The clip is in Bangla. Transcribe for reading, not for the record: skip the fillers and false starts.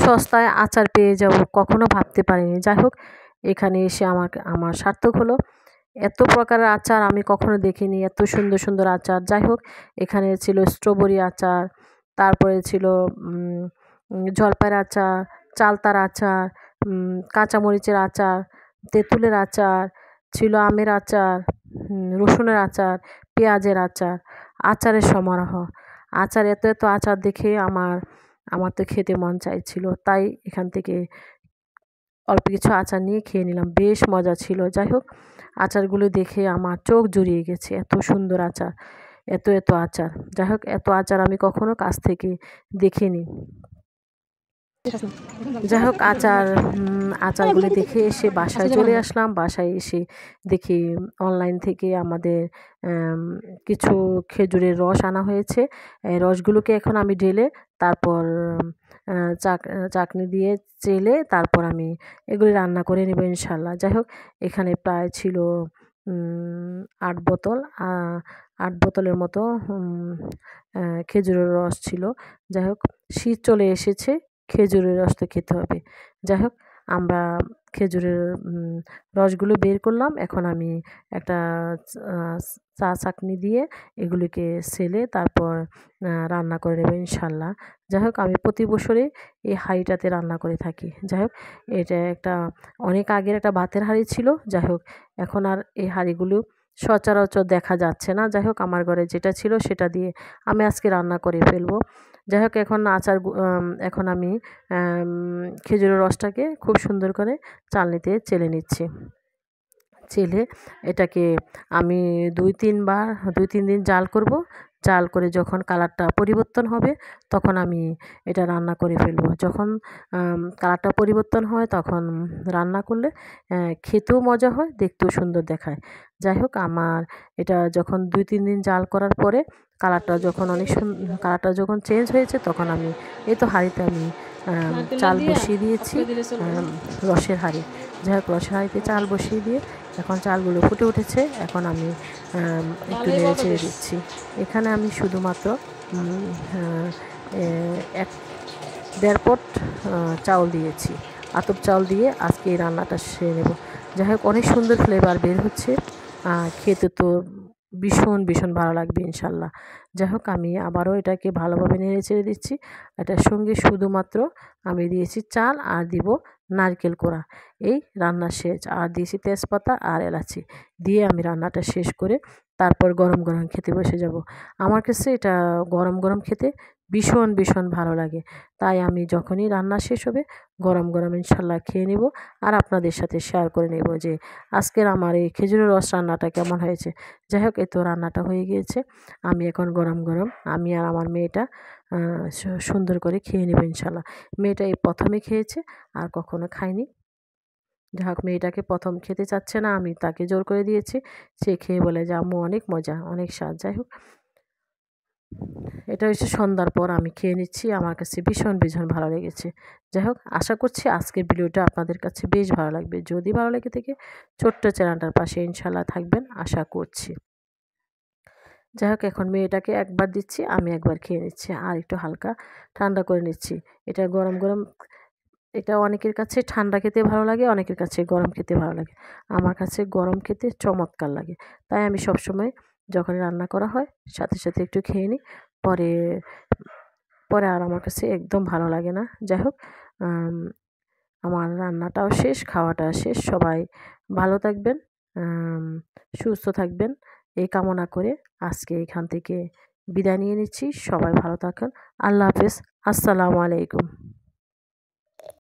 সস্তায় আচার পেয়ে যাব কখনো ভাবতে পারিনি। যাই হোক, এখানে এসে আমার সার্থক হলো। এত প্রকারের আচার আমি কখনো দেখিনি, এত সুন্দর সুন্দর আচার। যাই হোক, এখানে ছিল স্ট্রবেরি আচার, তারপরে ছিল জলপাইয়ের আচার, চালতার আচার, কাঁচামরিচের আচার, তেঁতুলের আচার, ছিল আমের আচার, রসুনের আচার, পেঁয়াজের আচার, আচারের সমারোহ। আচার এত এত আচার দেখে আমার তো খেতে মন চাইছিল, তাই এখান থেকে অল্প কিছু আচার নিয়ে খেয়ে নিলাম। বেশ মজা ছিল। যাই হোক, আচারগুলো দেখে আমার চোখ জুড়িয়ে গেছে, এত সুন্দর আচার, এত এত আচার। যাই হোক, এত আচার আমি কখনো কাছ থেকে দেখিনি। যাই হোক, আচারগুলি দেখে এসে বাসায় চলে আসলাম। বাসায় এসে দেখি অনলাইন থেকে আমাদের কিছু খেজুরের রস আনা হয়েছে। এই রসগুলোকে এখন আমি ঢেলে তারপর চাকনি দিয়ে চেলে তারপর আমি এগুলি রান্না করে নেব ইনশাল্লাহ। যাই হোক, এখানে প্রায় ছিল 8 বোতল, 8 বোতলের মতো খেজুরের রস ছিল। যাই হোক, শীত চলে এসেছে, খেজুরের রস তো খেতে হবে। যাই হোক, আমরা খেজুরের রসগুলো বের করলাম। এখন আমি একটা চা চাকনি দিয়ে এগুলিকে সেলে তারপর রান্না করে নেব ইনশাল্লাহ। যাই হোক, আমি প্রতি বছরে এই হাঁড়িটাতে রান্না করে থাকি। যাই হোক, এটা একটা অনেক আগের একটা ভাতের হাঁড়ি ছিল। যাই হোক, এখন আর এই হাঁড়িগুলো সচরাচর দেখা যাচ্ছে না। যাই হোক, আমার ঘরে যেটা ছিল সেটা দিয়ে আমি আজকে রান্না করে ফেলবো। যাই হোক, এখন আমি খেজুরের রসটাকে খুব সুন্দর করে চালনিতে চেলে নিচ্ছি। চেলে এটাকে আমি 2-3 দিন জাল করব। জাল করে যখন কালারটা পরিবর্তন হবে তখন আমি এটা রান্না করে ফেলবো। যখন কালারটা পরিবর্তন হয় তখন রান্না করলে খেতেও মজা হয়, দেখতেও সুন্দর দেখায়। যাই হোক, আমার এটা যখন 2-3 দিন জাল করার পরে কালারটা যখন চেঞ্জ হয়েছে তখন আমি এই তো হাঁড়িতে আমি চাল বসিয়ে দিয়েছি, রসের হাঁড়ি। যাই হোক, রসের হাঁড়িতে চাল বসিয়ে দিয়ে এখন চালগুলো ফুটে উঠেছে। এখন আমি একটু নেড়ে ছেড়ে দিচ্ছি। এখানে আমি শুধুমাত্র 1.5 পট চাউল দিয়েছি, আতপ চাউল দিয়ে আজকে এই রান্নাটা সেরে নেব। যাই হোক, অনেক সুন্দর ফ্লেভার বের হচ্ছে, খেতে তো ভীষণ ভীষণ ভালো লাগবে ইনশাল্লাহ। যাই হোক, আমি আবারও এটাকে ভালোভাবে নেড়ে চেড়ে দিচ্ছি। এটার সঙ্গে শুধুমাত্র আমি দিয়েছি চাল আর দিব নারকেল কোড়া, এই রান্না শেষ। আর দিয়েছি তেজপাতা আর এলাচি দিয়ে আমি রান্নাটা শেষ করে তারপর গরম গরম খেতে বসে যাব। আমার কাছে এটা গরম গরম খেতে ভীষণ ভীষণ ভালো লাগে, তাই আমি যখনই রান্না শেষ হবে গরম গরম ইনশাল্লাহ খেয়ে নেব আর আপনাদের সাথে শেয়ার করে নেব যে আজকের আমার এই খেজুরের রস রান্নাটা কেমন হয়েছে। যাই হোক, এই তো রান্নাটা হয়ে গিয়েছে। আমি এখন গরম গরম আমি আর আমার মেয়েটা সুন্দর করে খেয়ে নেব ইনশাল্লাহ। মেয়েটা এই প্রথমে খেয়েছে, আর কখনো খায়নি। যাই হোক, মেয়েটাকে প্রথম খেতে চাচ্ছে না, আমি তাকে জোর করে দিয়েছি। সে খেয়ে বলে যে আম্মু অনেক মজা, অনেক স্বাদ। যাই হোক, এটা হচ্ছে সন্ধ্যার পর আমি খেয়ে নিচ্ছি, আমার কাছে ভীষণ ভীষণ ভালো লেগেছে। যাই হোক, আশা করছি আজকের ভিডিওটা আপনাদের কাছে বেশ ভালো লাগবে। যদি ভালো লেগে থাকে ছোট্ট চ্যানেলটার পাশে ইনশাল্লাহ থাকবেন আশা করছি। যাই হোক, এখন মেয়েটাকে একবার দিচ্ছি, আমি একবার খেয়ে নিচ্ছি আর একটু হালকা ঠান্ডা করে নিচ্ছি। এটা গরম গরম, এটা অনেকের কাছে ঠান্ডা খেতে ভালো লাগে, অনেকের কাছে গরম খেতে ভালো লাগে। আমার কাছে গরম খেতে চমৎকার লাগে, তাই আমি সবসময় যখন রান্না করা হয় সাথে সাথে একটু খেয়ে নিই। পরে পরে আর আমার কাছে একদম ভালো লাগে না। যাই হোক, আমার রান্নাটাও শেষ, খাওয়াটাও শেষ। সবাই ভালো থাকবেন, সুস্থ থাকবেন এই কামনা করে আজকে এখান থেকে বিদায় নিয়ে নিচ্ছি। সবাই ভালো থাকুন। আল্লাহ হাফেজ। আসসালামু আলাইকুম।